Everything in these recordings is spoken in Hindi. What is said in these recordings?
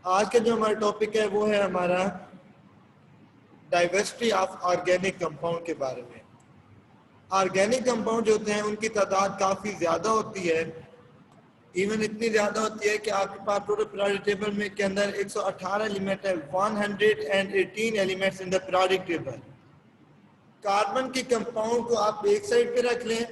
आज का जो हमारा टॉपिक है वो है हमारा डाइवर्सिटी ऑफ ऑर्गेनिक कंपाउंड के बारे में। ऑर्गेनिक कंपाउंड जो होते हैं उनकी तादाद काफ़ी ज़्यादा होती है, इवन इतनी ज़्यादा होती है कि आपके पास टोटल पीरियोडिक टेबल में के अंदर 118 एलिमेंट है, 118 elements in the periodic table. Carbon के कंपाउंड को आप एक साइड पे रख लें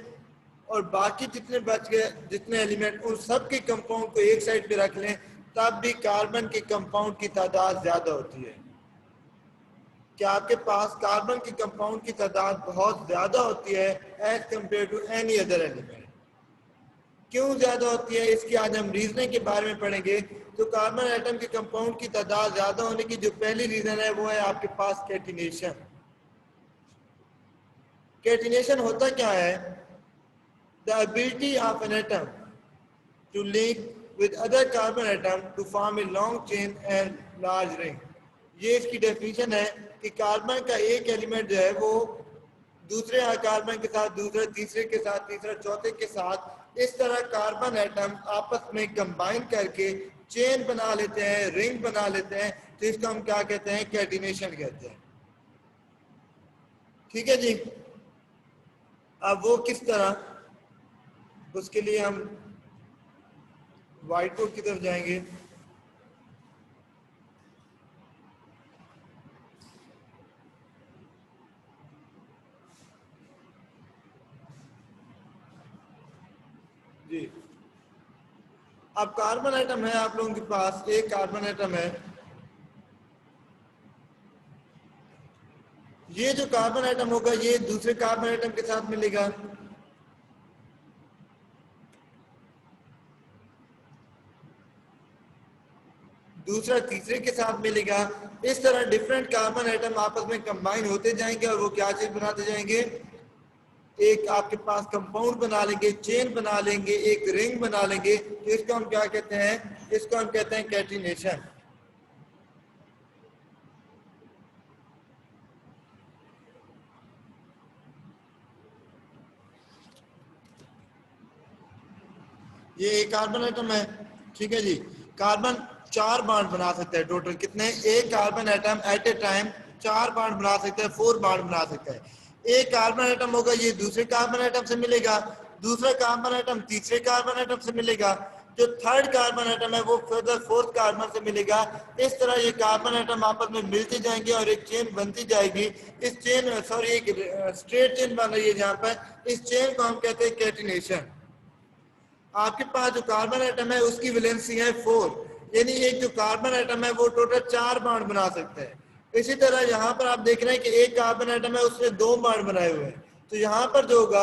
और बाकी जितने बच गए जितने एलिमेंट उन सब के कंपाउंड को एक साइड पे रख लें, तब भी कार्बन के कंपाउंड की तादाद ज़्यादा होती है। कि आपके पास कार्बन की कंपाउंड की तादाद बहुत ज़्यादा होती है as compare to any other element. क्यों ज़्यादा होती है इसकी आज हम रीजनिंग के बारे में पढ़ेंगे। तो कार्बन एटम के कंपाउंड की तादाद ज़्यादा होने की जो पहली रीज़न है वो है आपके पास कैटिनेशन। कैटिनेशन होता क्या है? The ability of an atom to link with other carbon atom to form a long chain and large ring। ये इसकी डेफिनेशन है कि कार्बन का एक एलिमेंट जो है वो दूसरे कार्बन के साथ, दूसरे तीसरे के साथ, तीसरा चौथे के साथ इस तरह कार्बन एटम आपस में कंबाइन करके चेन बना लेते हैं, रिंग बना लेते हैं। तो इसको हम क्या कहते हैं? कैटिनेशन कहते हैं। ठीक है जी। अब वो किस तरह, उसके लिए हम व्हाइट बोर्ड की तरफ जाएंगे। जी, अब कार्बन एटम है, आप लोगों के पास एक कार्बन एटम है। ये जो कार्बन एटम होगा ये दूसरे कार्बन एटम के साथ मिलेगा, दूसरा तीसरे के साथ मिलेगा। इस तरह डिफरेंट कार्बन एटम आपस में कंबाइन होते जाएंगे और वो क्या चीज बनाते जाएंगे? एक आपके पास कंपाउंड बना लेंगे, चेन बना लेंगे, एक रिंग बना लेंगे। तो इसको हम क्या कहते हैं? इसको हम कहते हैं कैटिनेशन। ये एक कार्बन एटम है, ठीक है जी। कार्बन 4 बॉन्ड बना सकता है। टोटल कितने? एक carbon atom at A time 4 bond बना सकता है, 4 बॉन्ड बना सकता है। एक कार्बन एटम होगा ये दूसरे कार्बन एटम से मिलेगा, दूसरा कार्बन एटम तीसरे कार्बन एटम से मिलेगा, जो थर्ड कार्बन एटम है वो फर्दर फोर्थ कार्बन से मिलेगा। इस तरह ये कार्बन एटम आपस में मिलते जाएंगे और एक चेन बनती जाएगी। इस चेन एक स्ट्रेट चेन बन रही है जहां पर, इस चेन को हम कहते हैं कैटिनेशन। आपके पास जो कार्बन एटम है उसकी वैलेंसी है 4, यानी एक जो कार्बन एटम है वो टोटल 4 बॉन्ड बना सकता है। इसी तरह यहाँ पर आप देख रहे हैं कि एक कार्बन एटम है उसने 2 बॉन्ड बनाए हुए हैं। तो यहाँ पर जो होगा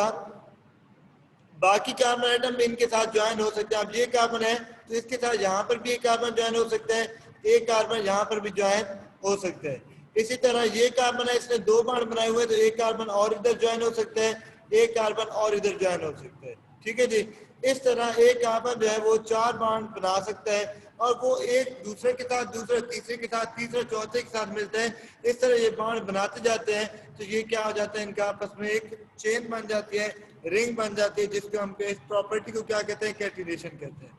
बाकी कार्बन एटम भी इनके साथ ज्वाइन हो सकते हैं। अब ये कार्बन है तो इसके साथ यहाँ पर भी एक कार्बन ज्वाइन हो सकता है, एक कार्बन यहाँ पर भी ज्वाइन हो सकता है। इसी तरह ये कार्बन है, इसने 2 बॉन्ड बनाए हुए हैं, तो एक कार्बन और इधर ज्वाइन हो सकता है, एक कार्बन और इधर ज्वाइन हो सकता है। ठीक है जी। इस तरह एक कार्बन जो है वो 4 बॉन्ड बना सकता है और वो एक दूसरे के साथ, दूसरे तीसरे के साथ, तीसरे चौथे के साथ मिलते हैं। इस तरह ये बॉन्ड बनाते जाते हैं तो ये क्या हो जाता है? इनका आपस में एक चेन बन जाती है, रिंग बन जाती है, जिसको हम इस प्रॉपर्टी को क्या कहते हैं? कैटिनेशन कहते हैं।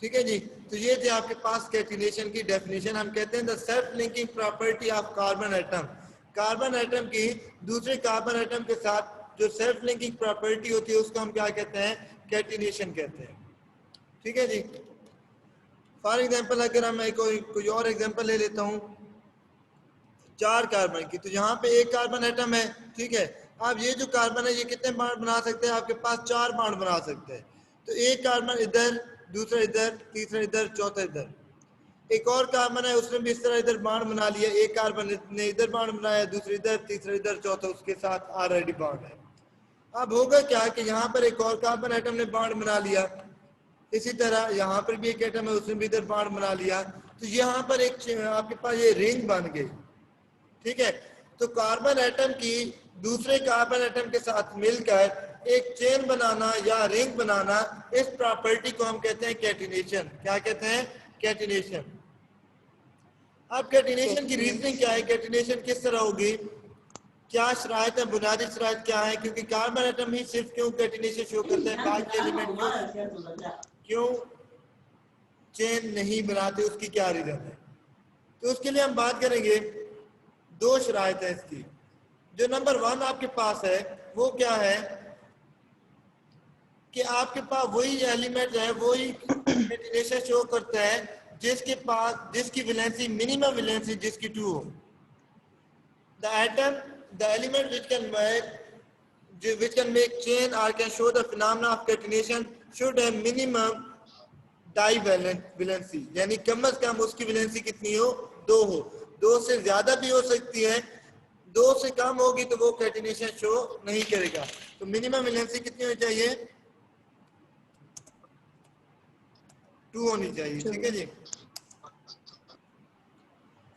ठीक है जी। तो ये थे आपके पास कैटिनेशन की डेफिनेशन। हम कहते हैं the self linking property of carbon atom. Carbon atom की दूसरे कार्बन एटम के साथ जो सेल्फ लिंकिंग प्रॉपर्टी होती है उसको हम क्या कहते हैं? कैटिनेशन कहते हैं। ठीक है जी। फॉर एग्जांपल अगर हम कोई और एग्जांपल ले लेता हूं 4 कार्बन की, तो यहाँ पे एक कार्बन एटम है, ठीक है। अब ये जो कार्बन है ये कितने बॉन्ड बना सकते हैं? आपके पास 4 बॉन्ड बना सकते हैं। तो एक कार्बन इधर, दूसरा इधर, तीसरा इधर, चौथा इधर। एक और कार्बन है उसने भी इस तरह इधर बॉन्ड बना लिया, एक कार्बन ने इधर बॉन्ड बनाया, दूसरा इधर, तीसरा इधर, चौथा उसके साथ ऑलरेडी बॉन्ड है। अब होगा क्या कि यहाँ पर एक और कार्बन एटम ने बॉन्ड बना लिया, इसी तरह यहाँ पर भी एक एटम है उसने भी इधर बॉन्ड बना लिया। तो यहाँ पर एक आपके पास ये रिंग बन गई। ठीक है। तो कार्बन एटम की दूसरे कार्बन एटम के साथ मिलकर एक चेन बनाना या रिंग बनाना, इस प्रॉपर्टी को हम कहते हैं कैटिनेशन। क्या कहते हैं? कैटिनेशन। अब कैटिनेशन की रीजनिंग क्या है? कैटिनेशन किस तरह होगी? क्या शराइत है? बुनियादी शराइत क्या है? क्योंकि कार्बन एटम ही सिर्फ क्यों कैटिनेशन शो करते हैं, बाकी एलिमेंट क्यों चेन नहीं बनाते, उसकी क्या रीजन है? तो उसके लिए हम बात करेंगे, दो शराइत है इसकी। जो नंबर 1 आपके पास है वो क्या है कि आपके पास वही एलिमेंट है, वही कैटिनेशन शो करता है जिसकी वैलेंसी मिनिमम वैलेंसी जिसकी 2 हो। The atom, the element which can make chain or can show the phenomena of catenation should have minimum divalent valency, यानी कम से कम उसकी वैलेंसी कितनी हो? 2 हो। 2 से ज्यादा भी हो सकती है, 2 से कम होगी तो वो कैटिनेशन शो नहीं करेगा। तो मिनिमम वैलेंसी कितनी होनी चाहिए? 2 होनी चाहिए। ठीक है जी,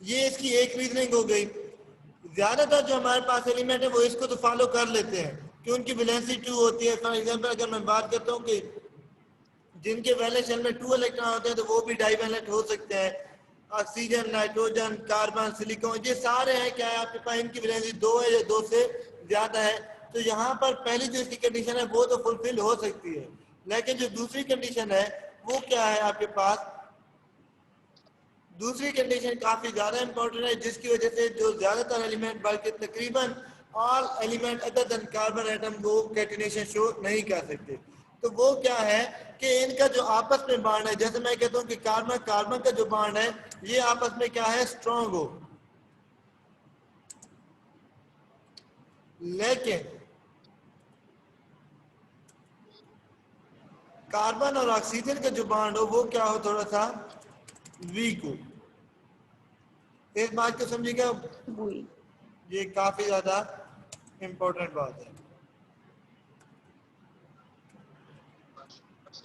ये इसकी एक रीजनिंग हो गई। ज्यादातर जो हमारे पास एलिमेंट है वो इसको तो फॉलो कर लेते हैं कि उनकी वैलेंसी 2 होती है। फॉर एग्जांपल अगर मैं बात करता हूँ कि जिनके वैलेंस शेल में 2 इलेक्ट्रॉन होते हैं तो वो भी डाइवैलेंट हो सकते हैं। ऑक्सीजन, नाइट्रोजन, कार्बन, सिलिकॉन, ये सारे हैं क्या है आपके पास, इनकी वैलेंसी 2 है या 2 से ज्यादा है। तो यहाँ पर पहली जो इसकी कंडीशन है वो तो फुलफिल हो सकती है, लेकिन जो दूसरी कंडीशन है वो क्या है आपके पास, दूसरी कंडीशन काफी ज्यादा इंपॉर्टेंट है, जिसकी वजह से जो ज्यादातर एलिमेंट बल्कि तकरीबन all element other than carbon atom वो कैटिनेशन शो नहीं कर सकते। तो वो क्या है कि इनका जो आपस में बॉन्ड है, जैसे मैं कहता हूं कि कार्बन कार्बन का जो बॉन्ड है ये आपस में क्या है, स्ट्रॉन्ग हो, लेकिन कार्बन और ऑक्सीजन का जो बॉन्ड हो वो क्या हो, थोड़ा सा वीक हो। इस बात को समझिएगा, ये काफी ज्यादा इंपॉर्टेंट बात है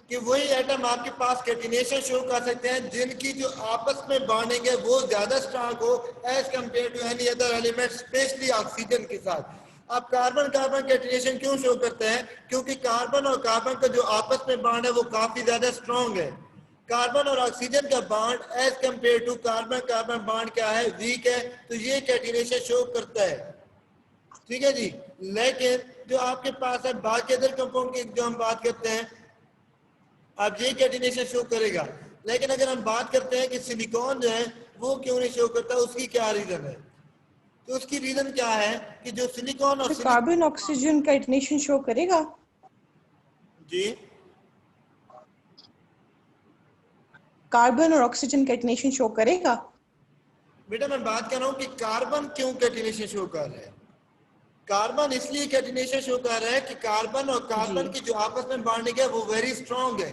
कि वही एटम आपके पास कैटिनेशन शो कर सकते हैं जिनकी जो आपस में बॉन्डिंग है वो ज्यादा स्ट्रांग हो as compare to any other element, specially oxygen के साथ। अब कार्बन कार्बन कैटिनेशन क्यों शो करते हैं? क्योंकि कार्बन और कार्बन का जो आपस में बॉन्ड है वो काफी ज्यादा स्ट्रांग है। कार्बन और ऑक्सीजन का bond as compare to carbon carbon bond क्या है, वीक है, तो ये कैटिनेशन शो करता है। ठीक है जी, लेकिन जो आपके पास है बाकी अदर कंपाउंड की जो हम बात करते हैं, अब ये कैटिनेशन शो करेगा। लेकिन अगर हम बात करते हैं कि सिलिकॉन जो है वो क्यों नहीं शो करता, उसकी क्या रीजन है? तो उसकी रीजन क्या है कि जो सिलिकॉन और कार्बन ऑक्सीजन कैटिनेशन शो करेगा जी, कार्बन और ऑक्सीजन कैटिनेशन शो करेगा। बेटा मैं बात कर रहा हूँ कि कार्बन क्यों कैटिनेशन शो कर रहा है। कार्बन इसलिए कैटिनेशन शो कर रहा है कि कार्बन और कार्बन की जो आपस में बॉन्डिंग है वो वेरी स्ट्रांग है।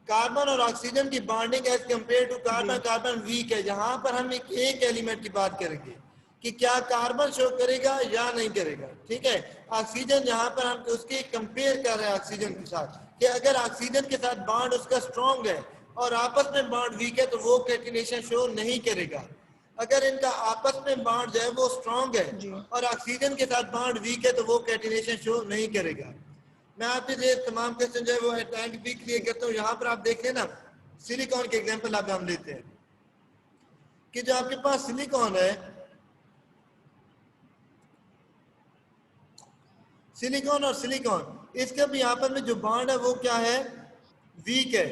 कार्बन और ऑक्सीजन की bonding as compare to carbon carbon weak है। यहाँ पर हम एक एलिमेंट की बात करेंगे कि क्या कार्बन शो करेगा या नहीं करेगा। ठीक है, ऑक्सीजन यहाँ पर हम उसके कंपेयर कर रहे हैं ऑक्सीजन के साथ कि अगर ऑक्सीजन के साथ बॉन्ड उसका स्ट्रांग है और आपस में बॉन्ड वीक है तो वो कैटिनेशन शो नहीं करेगा। अगर इनका आपस में बॉन्ड जो है वो स्ट्रांग है और ऑक्सीजन के साथ बॉन्ड वीक है तो वो कैटिनेशन शो नहीं करेगा। मैं आपके लिए तमाम क्वेश्चन जो है वो एटलांटिक भी क्लियर करता हूँ। यहाँ पर आप देख लेना, सिलिकॉन के एग्जांपल आप हम लेते हैं कि जो आपके पास सिलिकॉन है, सिलिकॉन और सिलिकॉन इसके भी आपस में जो बॉन्ड है वो क्या है, वीक है।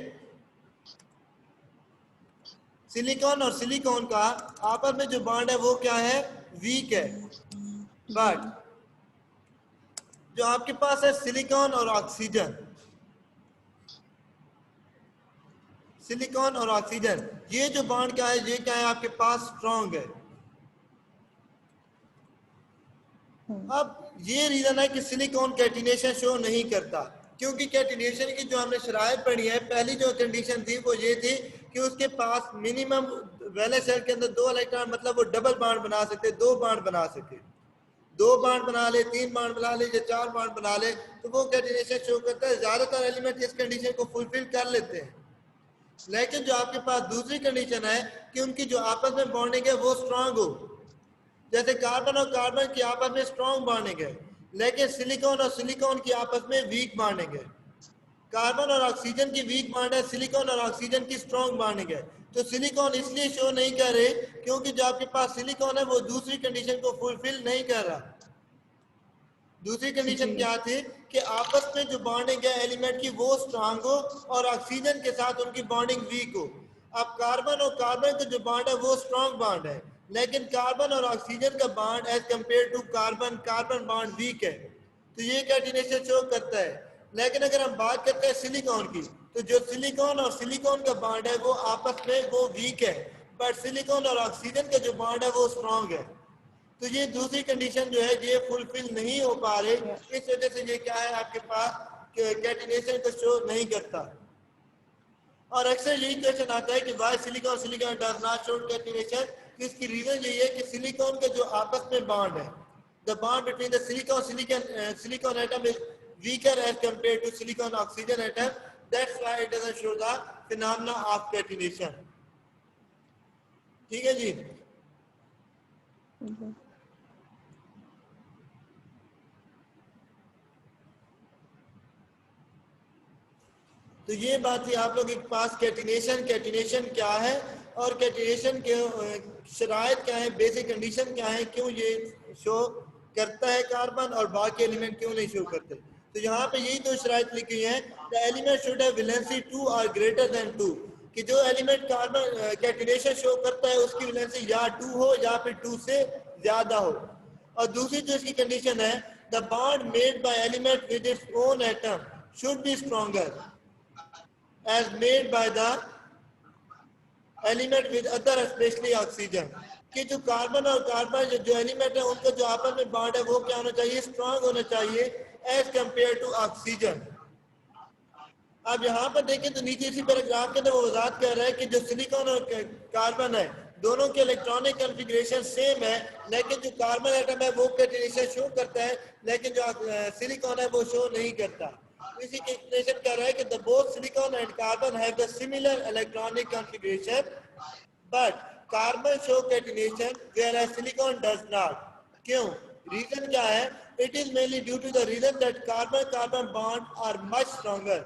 सिलिकॉन और सिलिकॉन का आपस में जो बॉन्ड है वो क्या है, वीक है। बट जो आपके पास है सिलिकॉन और ऑक्सीजन, सिलिकॉन और ऑक्सीजन ये जो बॉन्ड क्या है, ये क्या है आपके पास, स्ट्रांग है। अब ये रीजन है कि सिलिकॉन कैटिनेशन शो नहीं करता, क्योंकि कैटिनेशन की जो हमने शराइत पढ़ी है, पहली जो कंडीशन थी वो ये थी कि उसके पास मिनिमम वैलेंस शेल के अंदर 2 इलेक्ट्रॉन, मतलब वो डबल बॉन्ड बना सकते, 2 बॉन्ड बना सके, 2 बॉन्ड बना ले, 3 बॉन्ड बना ले या 4 बॉन्ड बना ले तो वो कैटिनेशन शो करता है। ज्यादातर एलिमेंट इस कंडीशन को फुलफिल कर लेते हैं। लेकिन जो आपके पास दूसरी कंडीशन है कि उनकी जो आपस में बॉन्डिंग है वो स्ट्रांग हो, जैसे कार्बन और कार्बन की आपस में स्ट्रांग बॉन्डिंग है लेकिन सिलिकॉन और सिलिकॉन की आपस में वीक बॉन्डिंग है। कार्बन और ऑक्सीजन की वीक बॉन्ड है, सिलिकॉन और ऑक्सीजन की स्ट्रांग बॉन्डिंग है। तो सिलिकॉन इसलिए शो नहीं कर रहे क्योंकि जो आपके पास सिलिकॉन है वो दूसरी कंडीशन को फुलफिल नहीं कर रहा। दूसरी कंडीशन जी। क्या थी कि आपस में जो बॉन्डिंग है एलिमेंट की वो स्ट्रांग हो और ऑक्सीजन के साथ उनकी बॉन्डिंग वीक हो। अब कार्बन और कार्बन का जो बॉन्ड है वो स्ट्रांग बॉन्ड है, लेकिन कार्बन और ऑक्सीजन का bond as compare to carbon carbon bond weak है, तो ये कैटिनेशन शो करता है। लेकिन अगर हम बात करते हैं सिलिकॉन की, तो जो सिलिकॉन और सिलिकॉन का बॉन्ड है वो आपस में वो वीक है, बट सिलिकॉन और ऑक्सीजन का जो बॉन्ड है वो स्ट्रांग है। तो ये दूसरी कंडीशन जो है ये फुलफिल नहीं हो पा रही, इस वजह से ये क्या है आपके पास कैटिनेशन को शो नहीं करता। और अक्सर यही क्वेश्चन आता है कि why silicon silicon does not show catenation. तो इसकी रीजन यही है कि सिलिकॉन का जो आपस में बॉन्ड है, the bond between the silicon silicon silicon atom is weaker as compare to silicon oxygen atom, that's why it doesn't show the phenomena of catenation. ठीक है जी। तो ये बात थी आप लोग के पास कैटिनेशन, कैटिनेशन क्या है और कैटिनेशन के शराइत क्या है, बेसिक कंडीशन क्या है, क्यों ये शो करता है कार्बन और बाकी एलिमेंट क्यों नहीं शो करते। तो यहाँ पे यही दो शराइत लिखी है, the element should have valency 2 और ग्रेटर देन 2, कि जो एलिमेंट कार्बन कैटिनेशन शो करता है उसकी वैलेंसी या 2 हो या फिर 2 से ज्यादा हो। और दूसरी जो इसकी कंडीशन है, the bond made by element with its own atom should be stronger as made by the element with other especially oxygen, कि जो कार्बन और कार्बन जो एलिमेंट है उनका जो आपस में बॉन्ड है वो क्या होना चाहिए, स्ट्रांग होना चाहिए एज कंपेयर टू ऑक्सीजन। अब यहाँ पर देखें तो नीचे इसी पैराग्राफ के अंदर वो वजाहत कर रहा है कि जो सिलिकॉन और कार्बन है दोनों के इलेक्ट्रॉनिक कॉन्फ़िगरेशन सेम है, लेकिन जो कार्बन एटम है वो कैटिनेशन शो करता है, लेकिन जो सिलिकॉन है वो शो नहीं करता। इसी के एक्सप्लेनेशन कर रहा है कि the both silicon and carbon have the similar electronic configuration, but carbon show catenation whereas silicon does not। क्यों, रीजन क्या है, it is mainly due to the reason that carbon carbon bond are much stronger.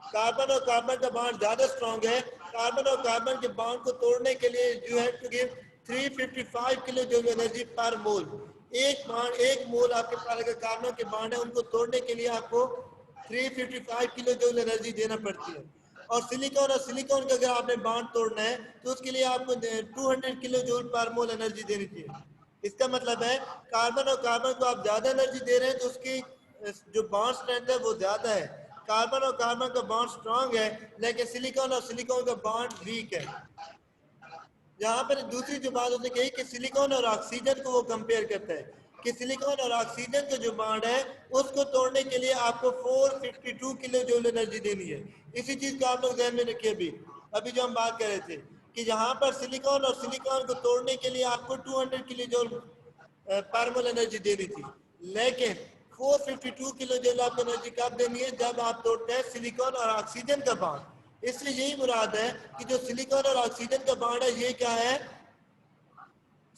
Carbon और कार्बन का बॉन्ड ज्यादा स्ट्रॉन्ग है। कार्बन और कार्बन के बॉन्ड को तोड़ने के लिए you have to give 355 kilojoule energy per mole. एक बॉन्ड, एक मोल आपके पास अगर कार्बन के बॉन्ड है उनको तोड़ने के लिए आपको 355 किलो जूल एनर्जी देना पड़ती है। और सिलिकॉन का अगर आपने बॉन्ड तोड़ना है तो उसके लिए आपको 200 किलो जूल पर मोल एनर्जी देनी चाहिए। इसका मतलब है कार्बन और कार्बन को आप ज्यादा एनर्जी दे रहे हैं तो उसकी जो बॉन्ड स्ट्रेंथ है वो ज्यादा है। कार्बन और कार्बन का बॉन्ड स्ट्रांग है, लेकिन सिलिकॉन और सिलिकॉन का बॉन्ड वीक है। यहाँ पर दूसरी जो बात उसने कही कि सिलिकॉन और ऑक्सीजन को वो कंपेयर करता है कि सिलिकॉन और ऑक्सीजन का जो बॉन्ड है उसको तोड़ने के लिए आपको 452 किलो जूल एनर्जी देनी है। इसी चीज को आप लोग ध्यान में रखिए। अभी जो हम बात कर रहे थे कि यहाँ पर सिलिकॉन और सिलिकॉन को तोड़ने के लिए आपको 200 किलो जूल पर मोल एनर्जी देनी थी, लेकिन 452 किलो जूल आपको एनर्जी कब देनी है, जब आप तोड़ते हैं सिलिकॉन और ऑक्सीजन का बॉन्ड। इसलिए यही मुराद है कि जो सिलिकॉन और ऑक्सीजन का बॉन्ड है ये क्या है,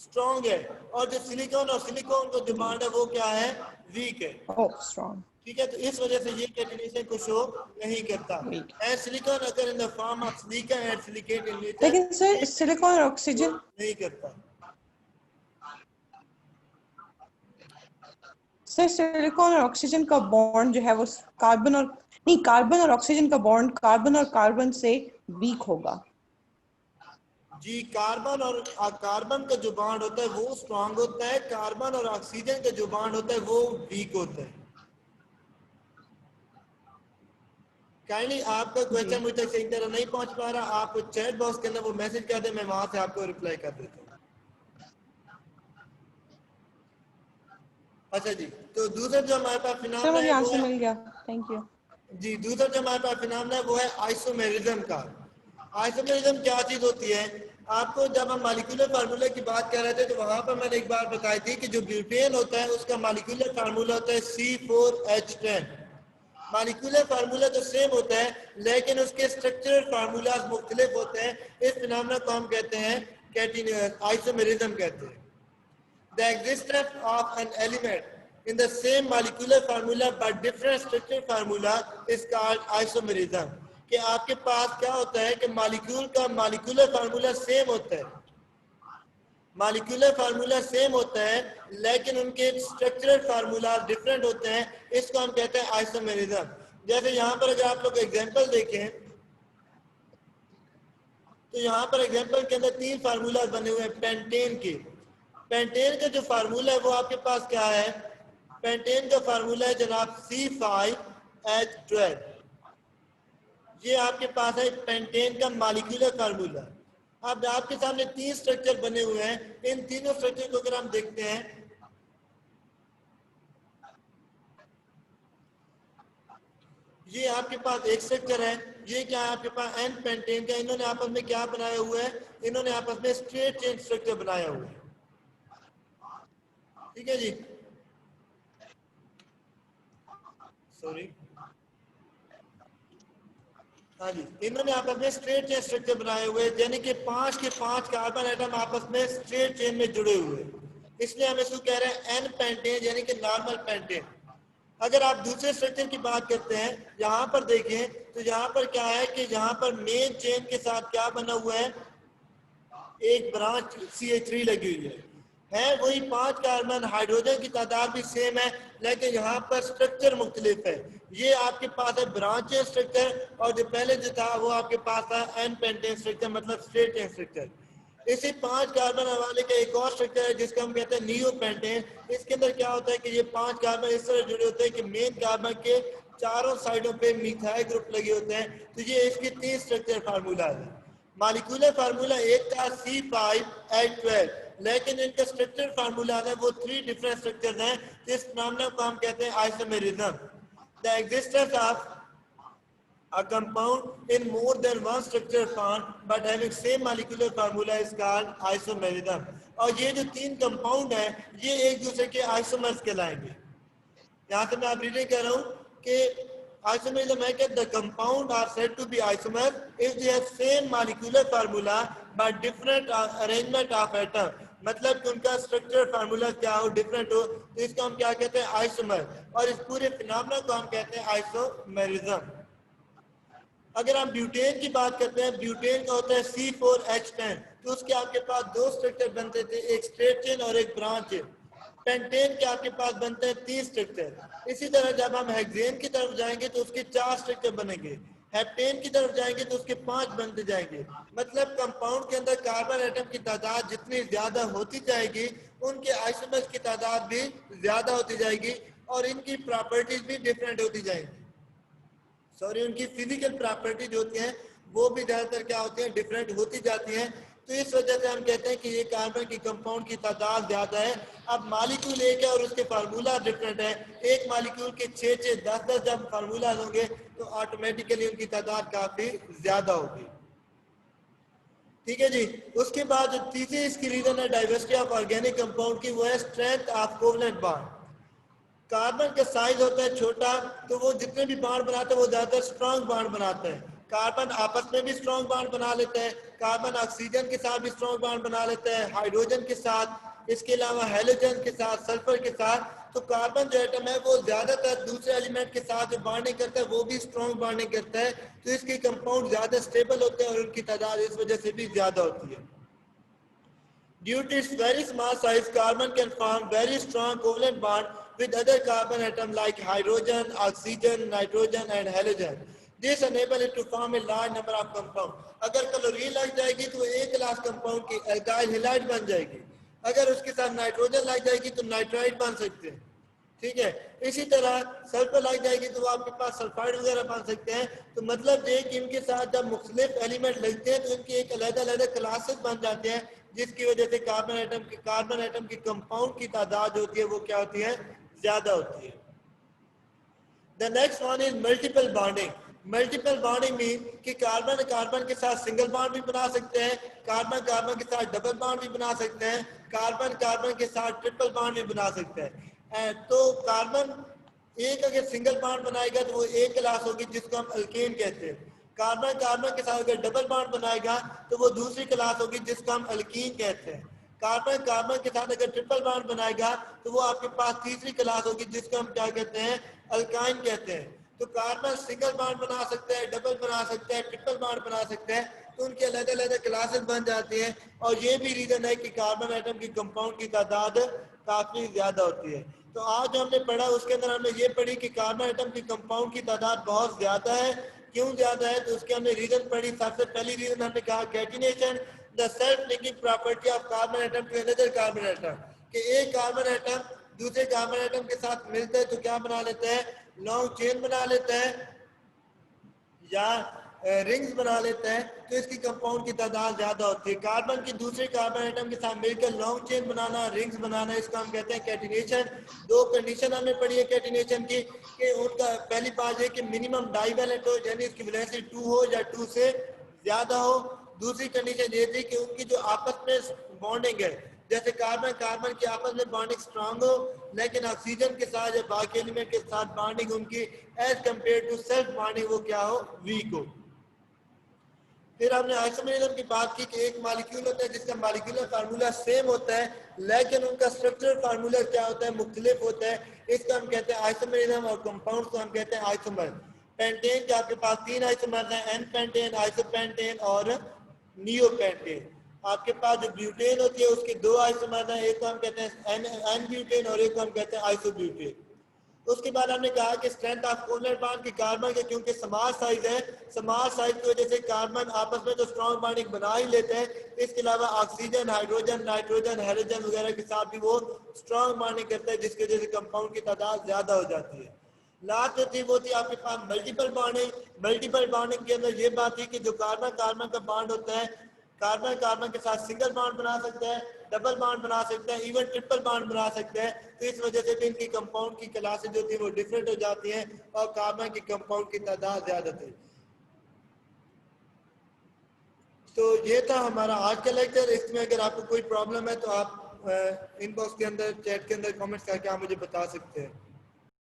स्ट्रॉन्ग है, और जो सिलिकॉन और सिलिकॉन का जो बॉन्ड है वो क्या है, वीक है। Oh, strong. ठीक है, तो इस वजह से ये कैटिनेशन को शो नहीं करता। Weak. एंड सिलिकॉन अगर in the form of silica and silicate in nature लेकिन सर सिलिकॉन और ऑक्सीजन नहीं करता। सर सिलिकॉन और ऑक्सीजन का बॉन्ड जो है वो कार्बन और नहीं, कार्बन और ऑक्सीजन का बॉन्ड कार्बन और कार्बन से वीक होगा। जी, कार्बन और कार्बन का जो बॉन्ड होता है वो स्ट्रांग होता है, कार्बन और ऑक्सीजन का जो बॉन्ड होता है वो वीक होता है। काइंडली आपका क्वेश्चन मुझे तक सही तरह नहीं पहुंच पा रहा, आप चैट बॉक्स के अंदर वो मैसेज कर दें, मैं वहां से आपको रिप्लाई कर देता हूँ। अच्छा जी, तो दूसरा जो हमारे पास सर फिनोमेना मुझे है वो आंसर है, मिल गया, थैंक यू। जी दूसरा जो हमारे पास फिनोमेना है वो है आइसोमेरिज्म का। आइसोमेरिज्म क्या चीज होती है, आपको जब हम मॉलिक्यूलर फार्मूले की बात कर रहे थे तो वहां पर मैंने एक बार बताई थी कि जो ब्यूटेन होता है उसका मॉलिक्यूलर फार्मूला होता है C4H10। मॉलिक्यूलर फार्मूला तो सेम होता है लेकिन उसके स्ट्रक्चरल फार्मूलाज मुख्तलिफ होते हैं। इस फिनोमेना को हम कहते हैं आइसोमेरिज्म कहते हैं। The existence of an element in the same molecular formula but different structural formula is called isomerism। कि आपके पास क्या होता है कि मॉलिक्यूल का मॉलिक्यूलर फार्मूला सेम होता है मालिक्यूलर फार्मूला सेम होता है लेकिन उनके स्ट्रक्चरल फार्मूला डिफरेंट होते हैं, इसको हम कहते हैं आइसोमेरिज्म। जैसे यहाँ पर अगर आप लोग एग्जांपल देखें तो यहाँ पर एग्जांपल के अंदर 3 फार्मूला बने हुए हैं पेंटेन के। पेंटेन का जो फार्मूला है वो आपके पास क्या है, पेंटेन का फार्मूला है जनाब C5H12। ये आपके पास है पेंटेन का मॉलिक्यूलर फार्मूला। अब आपके सामने 3 स्ट्रक्चर बने हुए हैं, इन तीनों स्ट्रक्चर को अगर हम देखते हैं, ये आपके पास एक स्ट्रक्चर है, ये क्या है आपके पास एन पेंटेन का। इन्होंने आपस में क्या बनाया हुआ है, इन्होंने आपस में स्ट्रेट चेन स्ट्रक्चर बनाया हुआ है, ठीक है जी। सॉरी, हाँ जी, इन्होंने आपस में स्ट्रेट चेन स्ट्रक्चर बनाए हुए हैं, यानी कि 5 के 5 कार्बन एटम आपस में स्ट्रेट चेन में जुड़े हुए हैं, इसलिए हम इसको कह रहे हैं एन पेंटेन यानी कि नॉर्मल पेंटेन। अगर आप दूसरे स्ट्रक्चर की बात करते हैं, यहाँ पर देखें तो यहाँ पर क्या है कि यहाँ पर मेन चेन के साथ क्या बना हुआ है, एक ब्रांच CH3 लगी हुई है वही 5 कार्बन, हाइड्रोजन की तादाद भी सेम है लेकिन यहाँ पर स्ट्रक्चर मुख्तलिफ है। ये आपके पास है ब्रांच स्ट्रक्चर और जो पहले जो था वो आपके पास था एन पेंटेन स्ट्रक्चर, मतलब स्ट्रेट चेन स्ट्रक्चर। इसी 5 कार्बन हवाले का एक और स्ट्रक्चर है जिसको हम कहते हैं नियो पेंटेन। इसके अंदर क्या होता है कि ये 5 कार्बन इस तरह जुड़े होते हैं कि मेन कार्बन के चारों साइडों पे मिथाइल ग्रुप लगे होते हैं, तो ये इसकी 3 स्ट्रक्चर फार्मूला है। मॉलिक्यूलर फार्मूला एक था C5H12, लेकिन इनका स्ट्रक्चर फार्मूला है वो 3 डिफरेंट स्ट्रक्चर्स हैं, जिस मामले को हम कहते हैं isomerism. The existence of a compound in more than one structure form but having same molecular formula is called isomerism। और ये जो 3 कंपाउंड हैं ये एक दूसरे के आइसोमर्स कहलाएंगे। यहाँ से मैं आप रीडिंग कर रहा हूँ कि isomerism है कि the compound are said to be isomers if they have same molecular formula but different arrangement of atom। मतलब कि उनका स्ट्रक्चर फार्मूला क्या हो, डिफरेंट हो, तो इसको हम क्या कहते हैं, आइसोमर। और इस पूरे फिनोमेना को हम कहते हैं आइसोमेरिज्म। अगर हम ब्यूटेन की बात करते हैं, ब्यूटेन का होता है C4H10, तो उसके आपके पास 2 स्ट्रक्चर बनते थे, एक स्ट्रेट चेन और एक ब्रांच चेन। पेंटेन के आपके पास बनते हैं 3 स्ट्रक्चर। इसी तरह जब हम हेक्सेन की तरफ जाएंगे तो उसके 4 स्ट्रक्चर बनेंगे, हेप्टेन की तरफ जाएंगे तो उसके 5 बनते जाएंगे। मतलब कंपाउंड के अंदर कार्बन एटम की तादाद जितनी ज्यादा होती जाएगी उनके आइसोमर्स की तादाद भी ज्यादा होती जाएगी और इनकी प्रॉपर्टीज भी डिफरेंट होती जाएंगी। सॉरी, उनकी फिजिकल प्रॉपर्टीज होती हैं वो भी ज्यादातर क्या होती हैं, डिफरेंट होती जाती हैं। तो इस वजह से हम कहते हैं कि ये कार्बन की कंपाउंड की तादाद ज्यादा है। अब मालिक्यूल एक है और उसके फार्मूला डिफरेंट है, एक मालिक्यूल के 6-6, 10-10 जब फार्मूला होंगे तो ऑटोमेटिकली उनकी तादाद काफी ज्यादा होगी, ठीक है जी। उसके बाद जो तीसरी इसकी रीजन है डाइवर्सिटी ऑफ ऑर्गेनिक कंपाउंड की, वो है strength of covalent bond. Carbon का साइज होता है छोटा तो वो जितने भी बॉन्ड बनाते हैं वो ज्यादातर स्ट्रॉन्ग बॉन्ड बनाते हैं। कार्बन आपस में भी स्ट्रॉन्ग बॉन्ड बना लेते हैं, कार्बन ऑक्सीजन के साथ भी स्ट्रॉन्ग बॉन्ड बना लेते हैं, हाइड्रोजन के साथ, इसके अलावा हेलोजन के साथ, सल्फर के साथ। तो कार्बन जो एटम है वो ज्यादातर दूसरे एलिमेंट के साथ जो बॉन्डिंग करता है वो भी स्ट्रॉन्ग बॉन्डिंग करता है, तो इसके कंपाउंड ज्यादा स्टेबल होते हैं और उनकी तादाद इस वजह से भी ज्यादा होती है। Due to its very small size, carbon can form very strong covalent bond with other carbon atoms like hydrogen, oxygen, nitrogen and halogen. This enable it to form a large number of compound. अगर क्लोरीन लग जाएगी तो एक क्लास कंपाउंड की एल्काइल हैलाइड बन जाएगी, अगर उसके साथ नाइट्रोजन लग जाएगी तो नाइट्राइड बन सकते हैं, ठीक है। इसी तरह सल्फर लग जाएगी तो आपके पास सल्फाइड वगैरह बन सकते हैं। तो मतलब ये कि इनके साथ जब मुख्तलिफ एलिमेंट लगते हैं तो इनके एक अलग-अलग क्लासेस बन जाते हैं, जिसकी वजह से कार्बन एटम की कंपाउंड की तादाद होती है वो क्या होती है, ज्यादा होती है। The next one is multiple bonding. Multiple bonding mean कि कार्बन कार्बन के साथ सिंगल बॉन्ड भी बना सकते हैं, कार्बन कार्बन के साथ डबल बॉन्ड भी बना सकते हैं, कार्बन कार्बन के साथ ट्रिपल बॉन्ड भी बना सकते हैं। तो कार्बन एक अगर सिंगल बॉन्ड बनाएगा तो वो एक क्लास होगी जिसको हम अल्केन कहते हैं। कार्बन कार्बन के साथ अगर डबल बॉन्ड बनाएगा तो वो दूसरी क्लास होगी जिसको हम अल्कीन कहते हैं। कार्बन कार्बन के साथ अगर ट्रिपल बॉन्ड बनाएगा तो वो आपके पास तीसरी क्लास होगी जिसको हम क्या कहते हैं, अल्काइन कहते हैं। तो कार्बन सिंगल बॉन्ड बना सकते हैं, डबल बना सकते हैं, ट्रिपल बॉन्ड बना सकते हैं, तो उनकी अलग अलग क्लासेस बन जाती हैं और ये भी रीजन है कि कार्बन आइटम की कंपाउंड की तादाद काफी ज्यादा होती है। तो आज जो हमने पढ़ा उसके अंदर हमने ये पढ़ी कि कार्बन आइटम की कंपाउंड की तादाद बहुत ज्यादा है। क्यों ज्यादा है? तो उसके हमने रीजन पढ़ी। सबसे पहली रीजन हमने कहा catenation, the self linking property of carbon item to another carbon item, कि एक कार्बन आइटम दूसरे कार्बन आइटम के साथ मिलता है तो क्या बना लेता है? लॉन्ग चेन बना लेता है या रिंग्स बना लेता है, तो इसकी कंपाउंड की तादाद ज्यादा होती है। कार्बन की दूसरे कार्बन आइटम के साथ मिलकर लॉन्ग चेन बनाना, रिंग्स बनाना, इसको हम कहते हैं कैटिनेशन। दो कंडीशन हमने पढ़ी है कैटिनेशन की, कि उनका पहली बात है कि मिनिमम डाइवैलेंट हो, यानी इसकी वेलोसिटी 2 हो या 2 से ज्यादा हो। दूसरी कंडीशन ये थी कि उनकी जो आपस में बॉन्डिंग है, जैसे कार्बन कार्बन की आपस में बॉन्डिंग स्ट्रांग हो, लेकिन ऑक्सीजन के साथ या बाकी एलिमेंट के साथ बॉन्डिंग उनकी as compare to self bonding वो क्या हो? वीक हो। फिर हमने आइसोमेरिज्म की बात की कि एक मॉलिक्यूल होता है जिसका मॉलिक्यूलर फार्मूला सेम होता है, लेकिन उनका स्ट्रक्चरल फार्मूला क्या होता है? मुख्तलिफ होता है। इसको हम कहते हैं आइसोमेरिज्म, और कंपाउंड्स को हम कहते हैं आइसोमर। पेंटेन के आपके पास 3 आइसोमर्स हैं, एन पेंटेन, आइसोपेंटेन और नियोपेंटेन। आपके पास जो ब्यूटेन होती है उसके 2 आइसोमर्स हैं, एक को हम कहते हैं एन ब्यूटेन और एक को हम कहते हैं आइसोब्यूटेन। उसके बाद हमने कहा कि स्ट्रेंथ ऑफ कोवलेंट बॉन्ड की कार्बन के क्योंकि समाज साइज है, समाज साइज की वजह से कार्बन आपस में तो स्ट्रॉन्ग बॉन्डिंग बना ही लेते हैं। इसके अलावा ऑक्सीजन, हाइड्रोजन, नाइट्रोजन, हेलोजन वगैरह के साथ भी वो स्ट्रॉन्ग बॉन्डिंग करते हैं, जिसकी वजह से कंपाउंड की तादाद ज्यादा हो जाती है। लास्ट जो थी वो थी आपके पास मल्टीपल बॉन्डिंग। मल्टीपल बॉन्डिंग के अंदर ये बात थी कि जो कार्बन कार्बन का बॉन्ड होता है, कार्बन कार्बन के साथ सिंगल बॉन्ड बना सकता है, डबल बॉन्ड बना सकता है, इवन ट्रिपल बॉन्ड बना सकता है। तो इस वजह से भी इनकी कंपाउंड की क्लासेस जो थी वो डिफरेंट हो जाती हैं और कार्बन की कंपाउंड की तादाद ज्यादा थी। तो ये था हमारा आज का लेक्चर। इसमें अगर आपको कोई प्रॉब्लम है तो आप इनबॉक्स के अंदर, चैट के अंदर कमेंट्स करके आप मुझे बता सकते हैं।